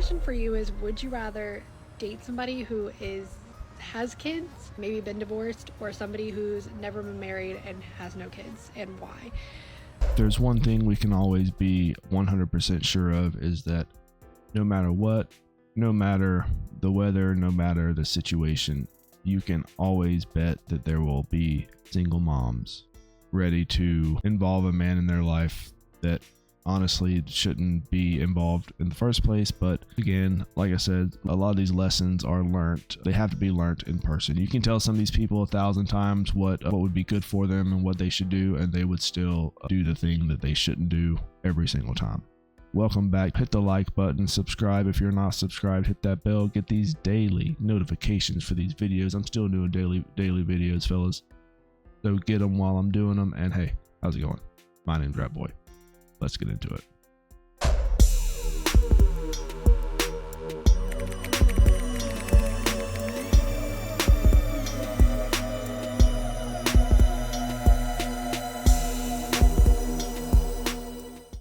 question for you is, would you rather date somebody who has kids, maybe been divorced, or somebody who's never been married and has no kids, and why? There's one thing we can always be 100% sure of, is that no matter what, no matter the weather, no matter the situation, you can always bet that there will be single moms ready to involve a man in their life that honestly shouldn't be involved in the first place. But again, like I said, a lot of these lessons are learned. They have to be learned in person. You can tell some of these people 1,000 times what would be good for them and what they should do, and they would still do the thing that they shouldn't do every single time. Welcome back. Hit the like button, subscribe if you're not subscribed, hit that bell, get these daily notifications for these videos. I'm still doing daily videos, fellas, so get them while I'm doing them. And hey, how's it going? My name's Rat Boy. Let's get into it.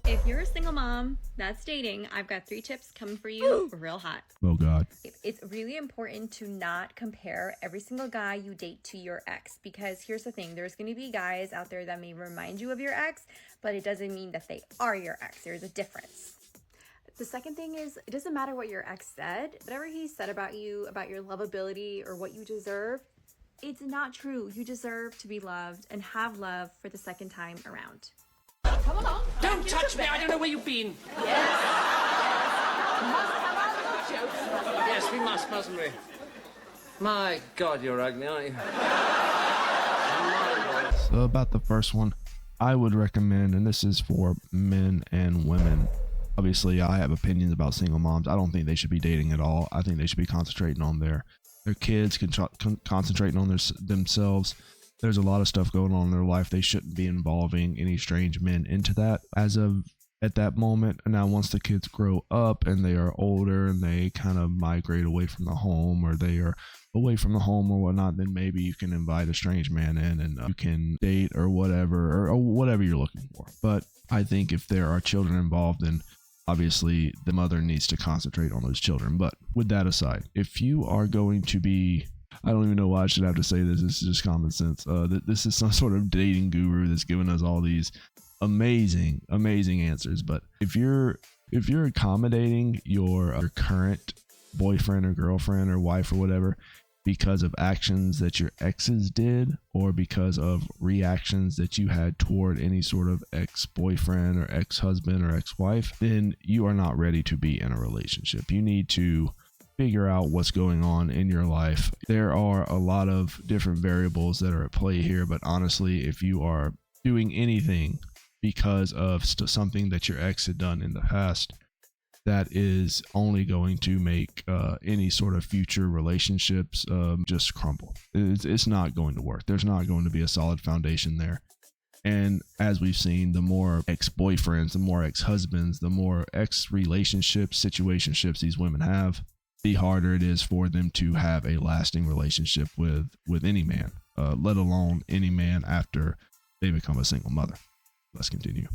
If you're a single mom that's dating, I've got 3 tips coming for you real hot. Oh God. It's really important to not compare every single guy you date to your ex, because here's the thing, there's going to be guys out there that may remind you of your ex, but it doesn't mean that they are your ex. There's a difference. The second thing is, it doesn't matter what your ex said. Whatever he said about you, about your lovability or what you deserve, it's not true. You deserve to be loved and have love for the second time around. Come along. Don't touch me, I don't know where you've been. Yes. Must have our little jokes. Yes, we mustn't we? My God, you're ugly, aren't you? So about the first one, I would recommend, and this is for men and women. Obviously, I have opinions about single moms. I don't think they should be dating at all. I think they should be concentrating on their kids, concentrating on themselves. There's a lot of stuff going on in their life. They shouldn't be involving any strange men into that at that moment. And now once the kids grow up and they are older and they kind of migrate away from the home, or they are away from the home or whatnot, then maybe you can invite a strange man in and you can date or whatever you're looking for. But I think if there are children involved, then obviously the mother needs to concentrate on those children. But with that aside, if you are going to be, I don't even know why I should have to say this. This is just common sense. This is some sort of dating guru that's giving us all these amazing answers. But if you're accommodating your current boyfriend or girlfriend or wife or whatever because of actions that your exes did, or because of reactions that you had toward any sort of ex-boyfriend or ex-husband or ex-wife, then you are not ready to be in a relationship. You need to figure out what's going on in your life. There are a lot of different variables that are at play here, but honestly, if you are doing anything because of something that your ex had done in the past, that is only going to make any sort of future relationships just crumble. It's not going to work. There's not going to be a solid foundation there. And as we've seen, the more ex-boyfriends, the more ex-husbands, the more ex-relationships, situationships these women have, the harder it is for them to have a lasting relationship with any man, let alone any man after they become a single mother. Let's continue.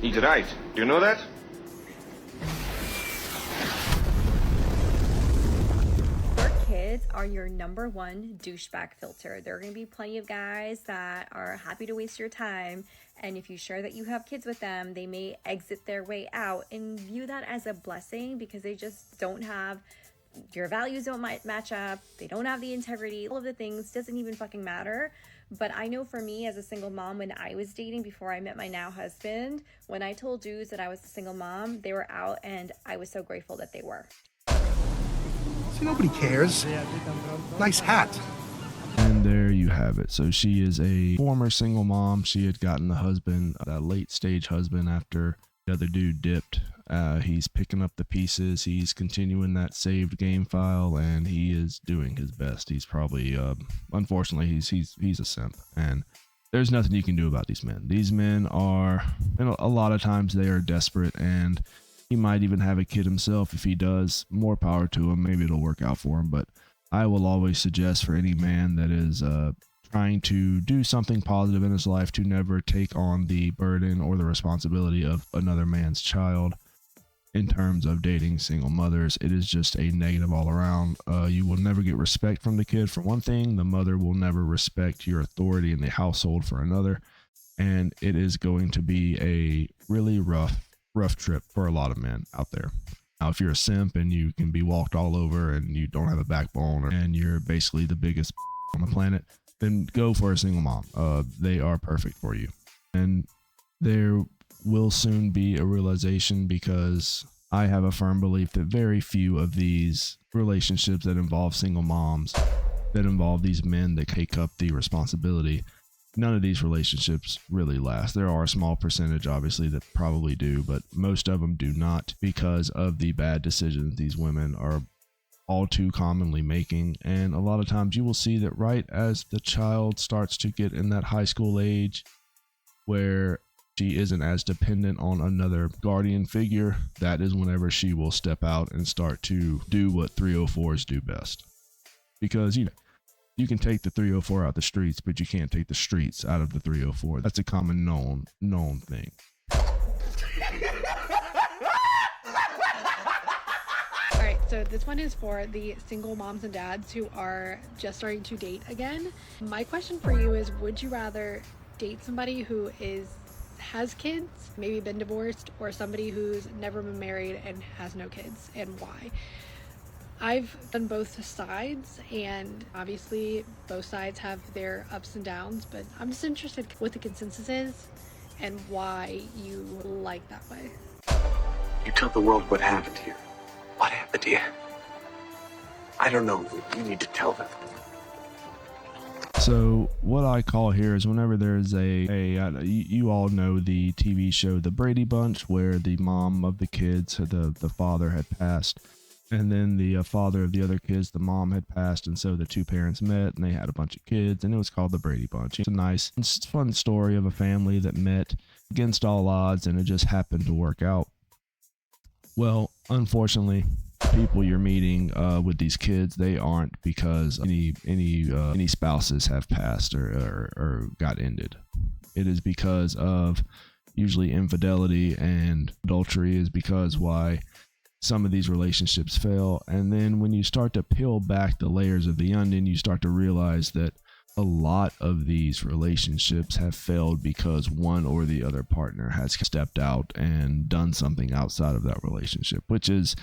He's right. Do you know that? Your kids are your number one douchebag filter. There are going to be plenty of guys that are happy to waste your time, and if you share that you have kids with them, they may exit their way out and view that as a blessing, because they just don't have, your values don't match up, they don't have the integrity, all of the things doesn't even fucking matter. But I know for me as a single mom, when I was dating before I met my now husband, when I told dudes that I was a single mom, they were out, and I was so grateful that they were. See, nobody cares. Nice hat. And there you have it. So she is a former single mom. She had gotten the husband, that late stage husband, after the other dude dipped. He's picking up the pieces. He's continuing that saved game file, and he is doing his best. He's probably, unfortunately, he's a simp, and there's nothing you can do about these men. These men are, a lot of times they are desperate, and he might even have a kid himself. If he does, more power to him. Maybe it'll work out for him. But I will always suggest for any man that is trying to do something positive in his life to never take on the burden or the responsibility of another man's child. in terms of dating single mothers. It is just a negative all around. You will never get respect from the kid for one thing. The mother will never respect your authority in the household for another. And it is going to be a really rough trip for a lot of men out there. Now, if you're a simp and you can be walked all over and you don't have a backbone and you're basically the biggest on the planet, then go for a single mom. They are perfect for you. And there will soon be a realization, because I have a firm belief that very few of these relationships that involve single moms, that involve these men that take up the responsibility, none of these relationships really last. There are a small percentage, obviously, that probably do, but most of them do not, because of the bad decisions these women are all too commonly making. And a lot of times you will see that right as the child starts to get in that high school age where she isn't as dependent on another guardian figure, that is whenever she will step out and start to do what 304s do best. Because, you can take the 304 out the streets, but you can't take the streets out of the 304. That's a common known thing. All right, so this one is for the single moms and dads who are just starting to date again. My question for you is, would you rather date somebody who has kids, maybe been divorced, or somebody who's never been married and has no kids, and why? I've done both sides, and obviously both sides have their ups and downs, but I'm just interested what the consensus is and why you like that way. You tell the world what happened here. What happened here? I don't know. You need to tell them. So what I call here is whenever there's you all know the TV show The Brady Bunch, where the mom of the kids, the father had passed, and then the father of the other kids, the mom had passed, and so the two parents met and they had a bunch of kids, and it was called The Brady Bunch. It's a nice, fun story of a family that met against all odds, and it just happened to work out. Well, unfortunately, people you're meeting with these kids, they aren't because any spouses have passed or got ended. It is because of usually infidelity, and adultery is because why some of these relationships fail. And then when you start to peel back the layers of the onion, you start to realize that a lot of these relationships have failed because one or the other partner has stepped out and done something outside of that relationship, which is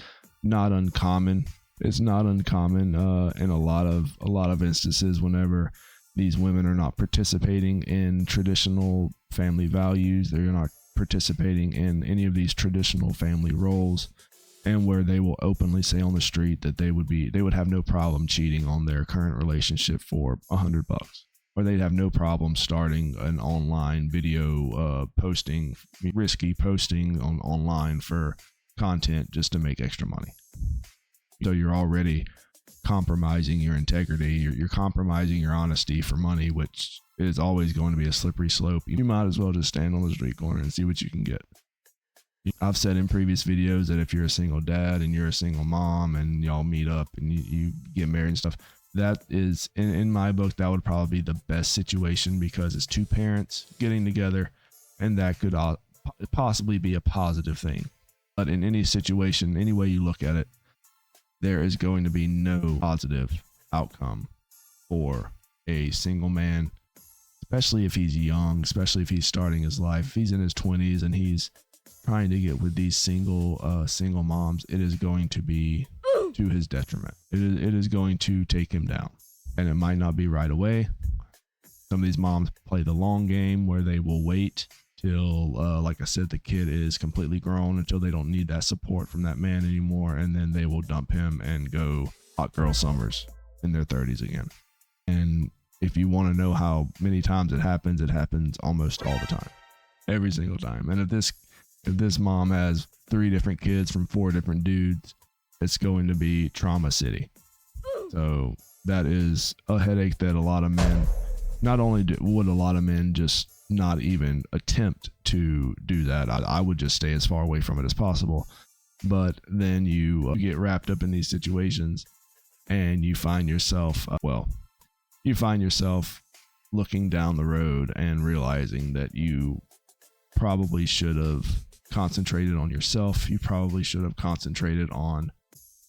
not uncommon. It's not uncommon in a lot of instances whenever these women are not participating in traditional family values. They're not participating in any of these traditional family roles, and where they will openly say on the street that they would have no problem cheating on their current relationship for $100, or they'd have no problem starting an online video risky posting online for content just to make extra money. So you're already compromising your integrity, you're compromising your honesty for money, which is always going to be a slippery slope. You might as well just stand on the street corner and see what you can get. I've said in previous videos that if you're a single dad and you're a single mom and y'all meet up and you get married and stuff, that is, in my book, that would probably be the best situation, because it's two parents getting together, and that could possibly be a positive thing. But in any situation, any way you look at it, there is going to be no positive outcome for a single man, especially if he's young, especially if he's starting his life. If he's in his 20s and he's trying to get with these single moms, it is going to be to his detriment. It is going to take him down, and it might not be right away. Some of these moms play the long game where they will wait till, like I said, the kid is completely grown, until they don't need that support from that man anymore, and then they will dump him and go hot girl summers in their 30s again. And if you want to know how many times it happens almost all the time, every single time. And if this mom has 3 different kids from 4 different dudes, it's going to be trauma city. So that is a headache that a lot of men, not only would a lot of men just not even attempt to do that. I would just stay as far away from it as possible. But then you get wrapped up in these situations, and you find yourself, looking down the road and realizing that you probably should have concentrated on yourself. You probably should have concentrated on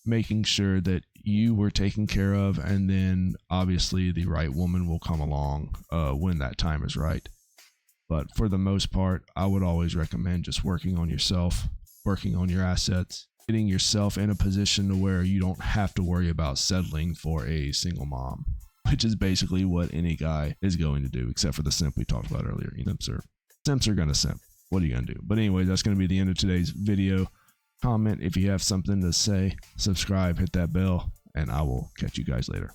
making sure that you were taken care of, and then obviously the right woman will come along when that time is right. But for the most part, I would always recommend just working on yourself, working on your assets, getting yourself in a position to where you don't have to worry about settling for a single mom, which is basically what any guy is going to do, except for the simp we talked about earlier. Simps are going to simp. What are you going to do? But anyway, that's going to be the end of today's video. Comment if you have something to say, subscribe, hit that bell, and I will catch you guys later.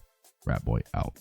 Rat Boy out.